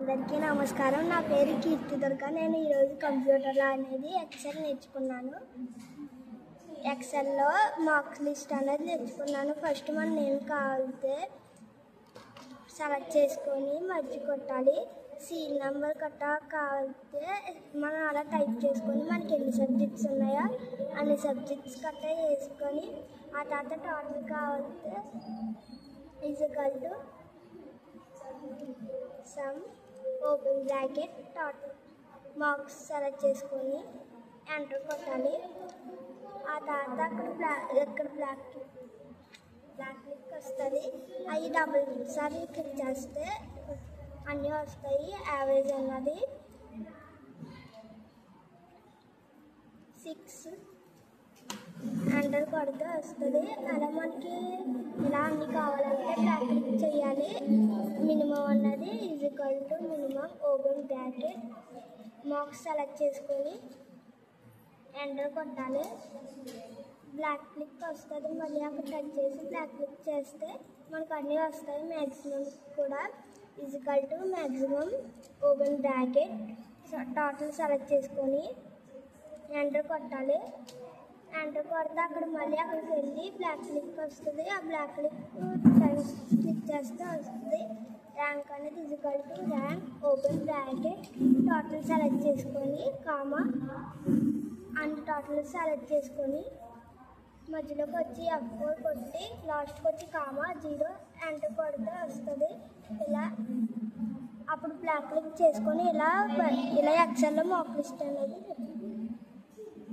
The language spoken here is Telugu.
అందరికీ నమస్కారం. నా పేరు కీర్తి దుర్గా. నేను ఈరోజు కంప్యూటర్లో అనేది ఎక్సెల్ నేర్చుకున్నాను. ఎక్సెల్లో మార్క్స్ లిస్ట్ అనేది నేర్చుకున్నాను. ఫస్ట్ మన నేమ్ కావాలితే సెలెక్ట్ చేసుకొని మర్చి కొట్టాలి. సీల్ నెంబర్ కావాలితే మనం అలా టైప్ చేసుకొని మనకి ఎన్ని సబ్జెక్ట్స్ ఉన్నాయో అన్ని సబ్జెక్ట్స్ వేసుకొని ఆ తర్వాత టోటల్ కావాలితే equal to sum open bracket total marks select చేసుకొని ఎంటర్ కొట్టాలి. ఆ తర్వాత అక్కడ బ్లాక్ క్లిక్ వస్తుంది. అవి డబుల్ సార్లు క్లిక్ చేస్తే అన్నీ వస్తాయి. యావరేజ్ అన్నది 6 ఎంటర్ కొడితే వస్తుంది. అలా మనకి ఇలా అన్నీ కావాలంటే బ్లాక్ క్లిక్ చేయాలి. మినిమం అన్నది equal to minimum open bracket marks select చేసుకొని ఎంటర్ కొట్టాలి. బ్లాక్ క్లిక్ వస్తుంది. మళ్ళీ అక్కడ టచ్ చేసి బ్లాక్ క్లిక్ చేస్తే మనకు అన్నీ వస్తాయి. మ్యాక్సిమం కూడా equal to maximum open bracket total select చేసుకొని ఎంటర్ కొట్టాలి. ఎంటర్ కొడితే అక్కడ మళ్ళీ అక్కడికి వెళ్ళి బ్లాక్ క్లిక్ వస్తుంది. ఆ బ్లాక్ క్లిక్ చేస్తే వస్తుంది. ర్యాంక్ అనేది equal to rank open bracket total select చేసుకొని కామా అండ్ టోటల్ సెలెక్ట్ చేసుకొని మధ్యలోకి వచ్చి F4 కొట్టి లాస్ట్కి వచ్చి కామా 0 ఎంటర్ కొడితే వస్తుంది. ఇలా అప్పుడు బ్లాక్ క్లిక్ చేసుకొని ఇలా ఎక్సెల్లో మార్క్ లిస్ట్ అనేది